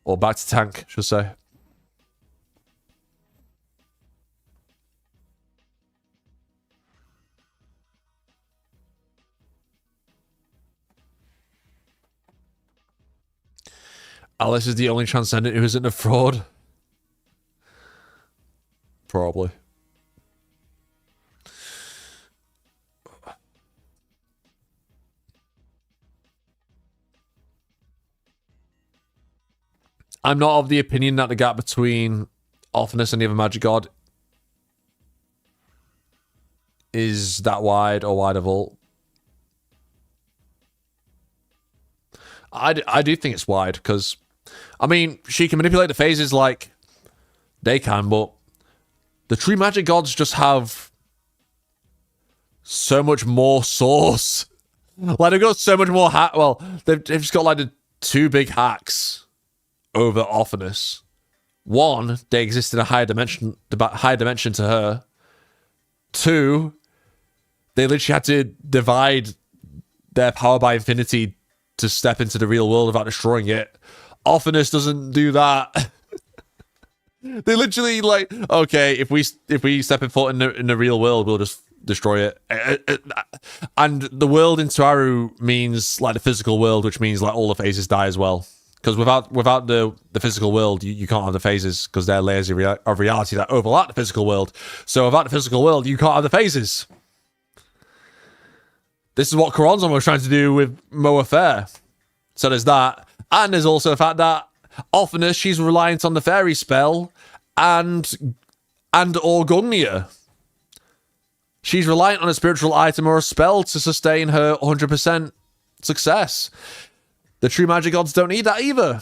Or back to Tank, should I say. Alice is the only Transcendent who isn't a fraud. Probably. I'm not of the opinion that the gap between Ofness and the other magic god is that wide or wide of all. I do think it's wide because, I mean, she can manipulate the phases like they can, but the true magic gods just have so much more source. Like, they've got so much more they've just got like the 2 big hacks over Ofness. One, they exist in a higher dimension to her, 2, they literally had to divide their power by infinity to step into the real world without destroying it. Ofteness doesn't do that. They literally like, okay, if we step in foot in the real world, we'll just destroy it. And the world in Tsuaru means like the physical world, which means like all the phases die as well. Because without the physical world, you can't have the phases, because they're layers of reality that overlap the physical world. So without the physical world, you can't have the phases. This is what Coronzon was trying to do with Moa Fair. So there's that. And there's also the fact that oftenest she's reliant on the fairy spell and Orgunnia. She's reliant on a spiritual item or a spell to sustain her 100% success. The true magic gods don't need that either.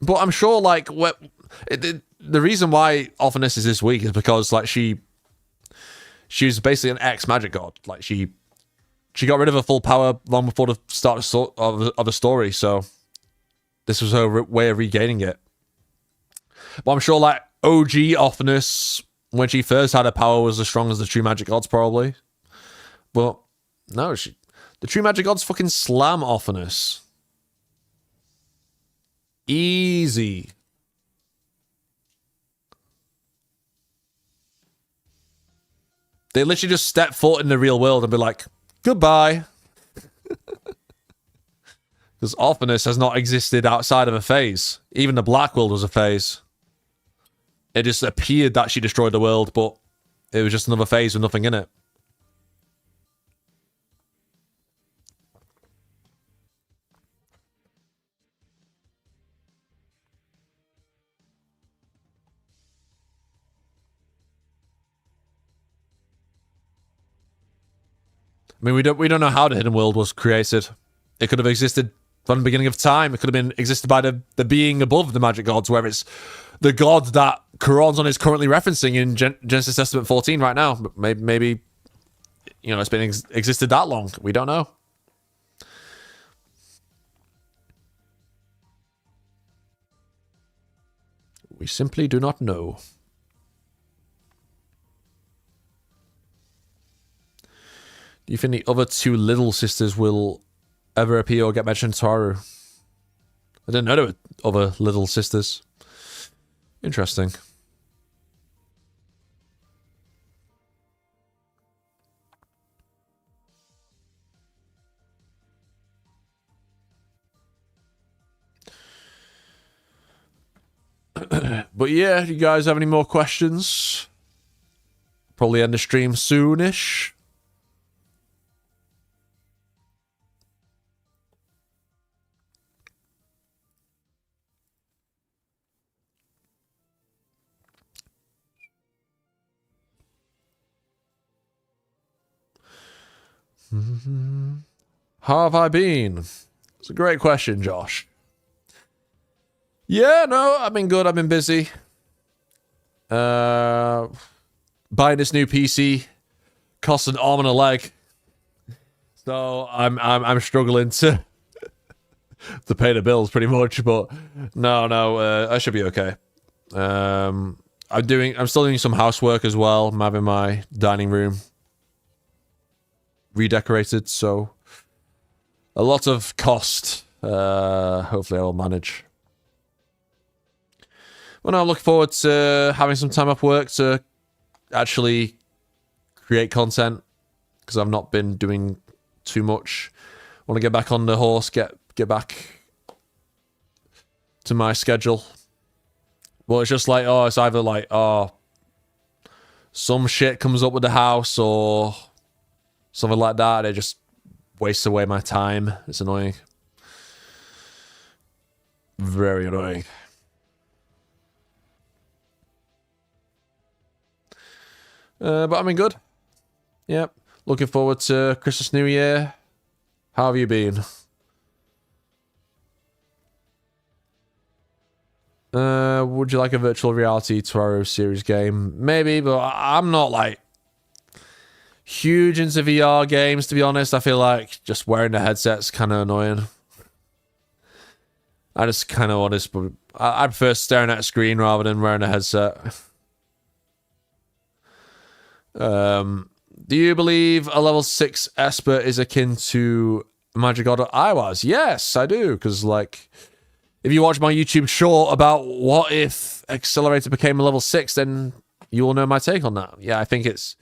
But I'm sure, like, the reason why oftenest is this week is because, like, she's basically an ex-magic god. Like, she got rid of her full power long before the start of the story, so this was her way of regaining it. But I'm sure, like, OG ofteness, when she first had her power, was as strong as the true magic gods, probably. But, no, the true magic gods fucking slam ofteness. Easy. They literally just step foot in the real world and be like, goodbye. Because ofteness has not existed outside of a phase. Even the Black World was a phase. It just appeared that she destroyed the world, but it was just another phase with nothing in it. I mean, we don't know how the hidden world was created. It could have existed from the beginning of time. It could have been existed by the being above the magic gods, where it's the god that Coronzon is currently referencing in Genesis Testament 14 right now. But maybe you know, it's been existed that long. We don't know. We simply do not know. Do you think the other 2 little sisters will ever appear or get mentioned in Tsuaru? I didn't know there were other little sisters. Interesting. But yeah, you guys have any more questions? Probably end the stream soonish. How have I been? It's a great question, Josh. Yeah, no, I've been good. I've been busy. Buying this new PC costs an arm and a leg, so I'm struggling to to pay the bills pretty much. But no, I should be okay. I'm still doing some housework as well. I'm having my dining room redecorated, so a lot of cost. Hopefully I'll manage. Well, no, I'm looking forward to having some time off work to actually create content, because I've not been doing too much. I want to get back on the horse, get back to my schedule. Well, it's just like, it's either like, some shit comes up with the house or something like that. It just wastes away my time. It's annoying. Very annoying. But I mean, good. Yep. Looking forward to Christmas, New Year. How have you been? Would you like a virtual reality Tsuaru series game? Maybe, but I'm not like huge into VR games, to be honest. I feel like just wearing the headset's kind of annoying. I just kind of want to... I prefer staring at a screen rather than wearing a headset. Do you believe a level 6 Esper is akin to Magic God or Iwas? Yes, I do, because, like, if you watch my YouTube short about what if Accelerator became a level 6, then you will know my take on that. Yeah, I think it's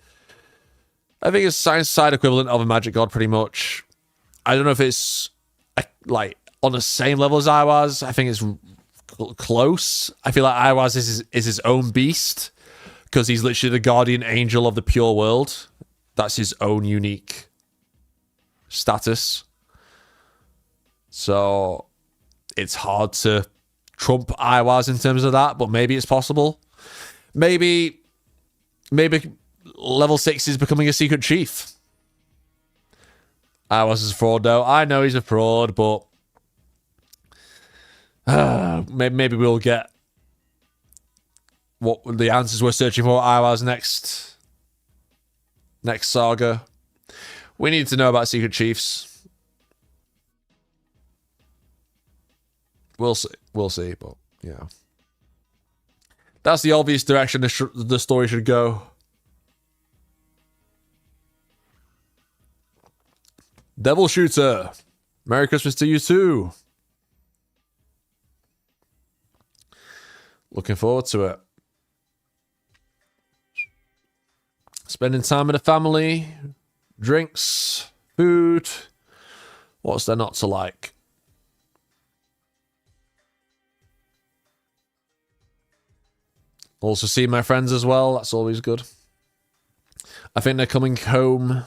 science side equivalent of a Magic God, pretty much. I don't know if it's, like, on the same level as Iwas. I think it's close. I feel like Iwas is his own beast, because he's literally the guardian angel of the pure world. That's his own unique status. So it's hard to trump Iwas in terms of that, but maybe it's possible. Maybe level 6 is becoming a secret chief. Iwas is a fraud, though. I know he's a fraud, but maybe we'll get what the answers we're searching for Iwas next saga. We need to know about secret chiefs. We'll see, but yeah. That's the obvious direction the story should go. Devil Shooter. Merry Christmas to you too. Looking forward to it. Spending time with the family, drinks, food. What's there not to like? Also see my friends as well. That's always good. I think they're coming home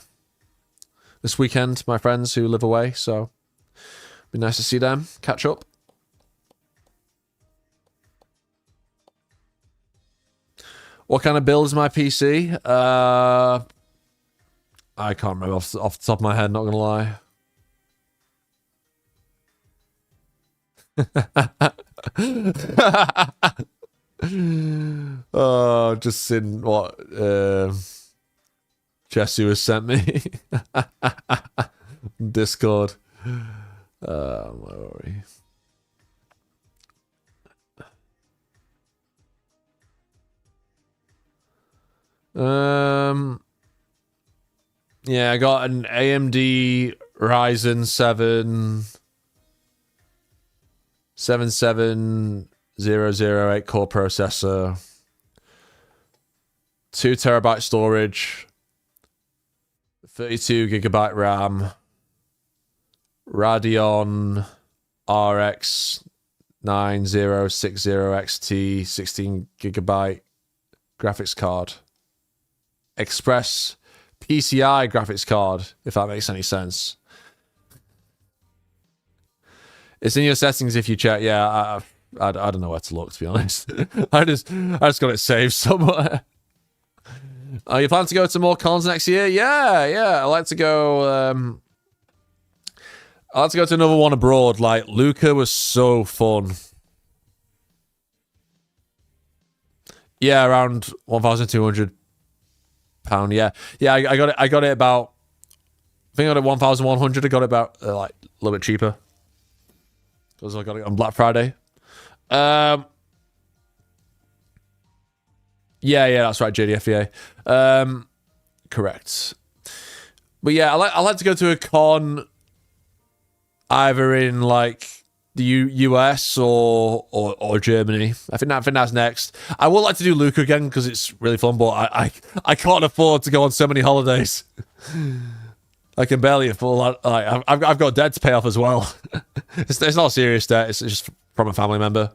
this weekend, my friends who live away. So be nice to see them, catch up. What kind of build is my PC? I can't remember off the top of my head, not gonna lie. Oh, just seen what Jesse has sent me. Discord. Where are we? Yeah, I got an AMD Ryzen 7 77008 core processor, 2 terabyte storage, 32 gigabyte RAM, Radeon RX 9060 XT, 16 gigabyte graphics card. Express PCI graphics card, if that makes any sense. It's in your settings if you check. Yeah, I don't know where to look, to be honest. I just got it saved somewhere. You plan to go to more cons next year? Yeah. I like to go. I like to go to another one abroad. Like Lucca was so fun. Yeah, around £1,200. Yeah. I got it. I got it about. I think I got it 1,100. I got it about like a little bit cheaper because I got it on Black Friday. Yeah, that's right, JDFEA. Correct. But yeah, I like to go to a con either in like the US or Germany. I think that's next. I would like to do Luca again because it's really fun, but I can't afford to go on so many holidays. I can barely afford. Like I've got debt to pay off as well. It's not serious debt. It's just from a family member.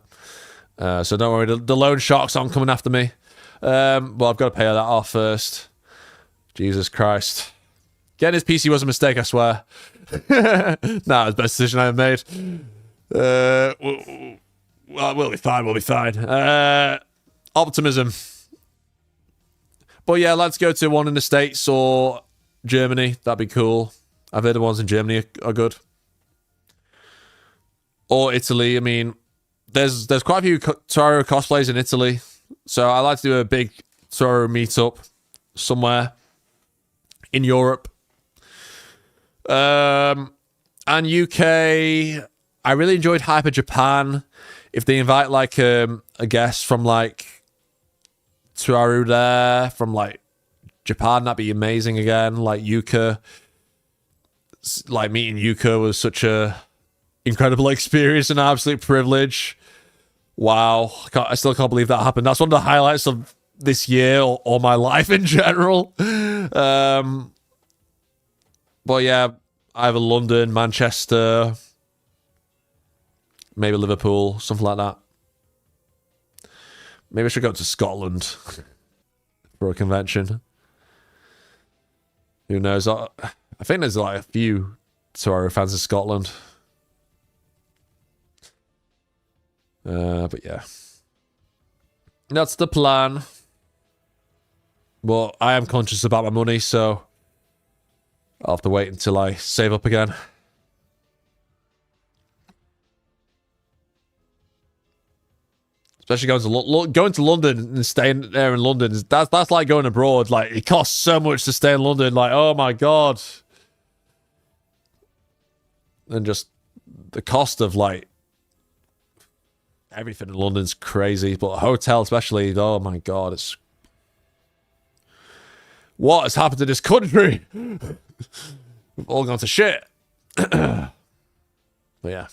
So don't worry. The loan sharks aren't coming after me. Well, I've got to pay that off first. Jesus Christ. Getting his PC was a mistake, I swear. Nah, it was the best decision I ever made. Well, we'll be fine. Optimism. But yeah, let's go to one in the States or Germany. That'd be cool. I've heard the ones in Germany are good. Or Italy. I mean, there's quite a few Toro cosplays in Italy. So I like to do a big Toro meetup somewhere in Europe. And UK, I really enjoyed Hyper Japan. If they invite like a guest from like Tsuaru there, from like Japan, that'd be amazing again. Like Yuka, like meeting Yuka was such a incredible experience and absolute privilege. Wow, I still can't believe that happened. That's one of the highlights of this year or my life in general. But yeah, either London, Manchester, maybe Liverpool, something like that. Maybe I should go to Scotland for a convention. Who knows? I think there's like a few Toaru fans in Scotland. But yeah. That's the plan. But I am conscious about my money, so I'll have to wait until I save up again. Especially going to London and staying there in London. That's like going abroad. Like, it costs so much to stay in London. Like, oh my God. And just the cost of, like, everything in London's crazy. But a hotel especially, oh my God. It's... What has happened to this country? We've all gone to shit. But yeah.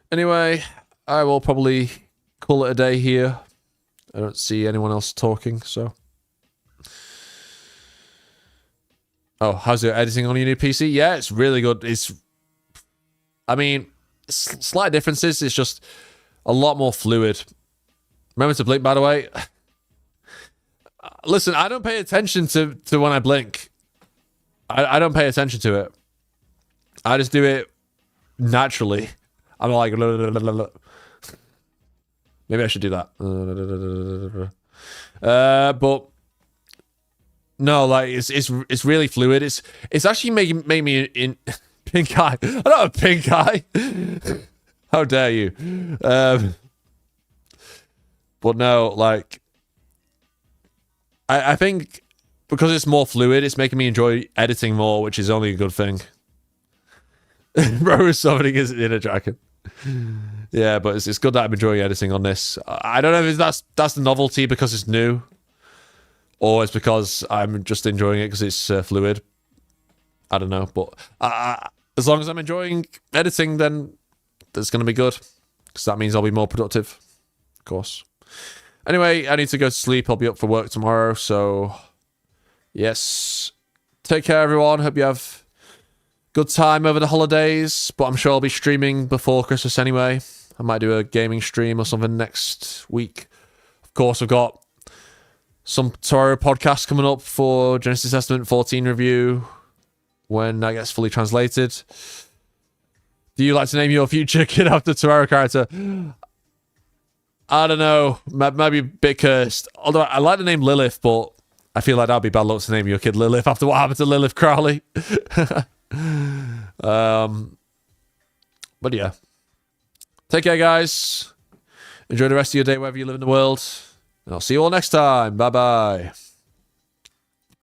Anyway, I will probably call it a day here. I don't see anyone else talking, so... Oh, how's your editing on your new PC? Yeah, it's really good. I mean, slight differences. It's just a lot more fluid. Remember to blink, by the way. Listen, I don't pay attention to when I blink. I don't pay attention to it. I just do it naturally. I'm like... Maybe I should do that. But... No, like it's really fluid. It's actually making me in pink eye. I don't have pink eye. How dare you? But no, like I think because it's more fluid, it's making me enjoy editing more, which is only a good thing. Bro is summoning his inner dragon. Yeah, but it's good that I'm enjoying editing on this. I don't know if that's the novelty because it's new. Or it's because I'm just enjoying it because it's fluid. I don't know. But as long as I'm enjoying editing, then that's going to be good. Because that means I'll be more productive. Of course. Anyway, I need to go to sleep. I'll be up for work tomorrow. So, yes. Take care, everyone. Hope you have good time over the holidays. But I'm sure I'll be streaming before Christmas anyway. I might do a gaming stream or something next week. Of course, I've got some Toaru podcasts coming up for Genesis Testament 14 review when that gets fully translated. Do you like to name your future kid after Toaru character? I don't know. Maybe a bit cursed. Although I like the name Lilith, but I feel like that'd be bad luck to name your kid Lilith after what happened to Lilith Crowley. But yeah. Take care, guys. Enjoy the rest of your day wherever you live in the world. And I'll see you all next time. Bye-bye.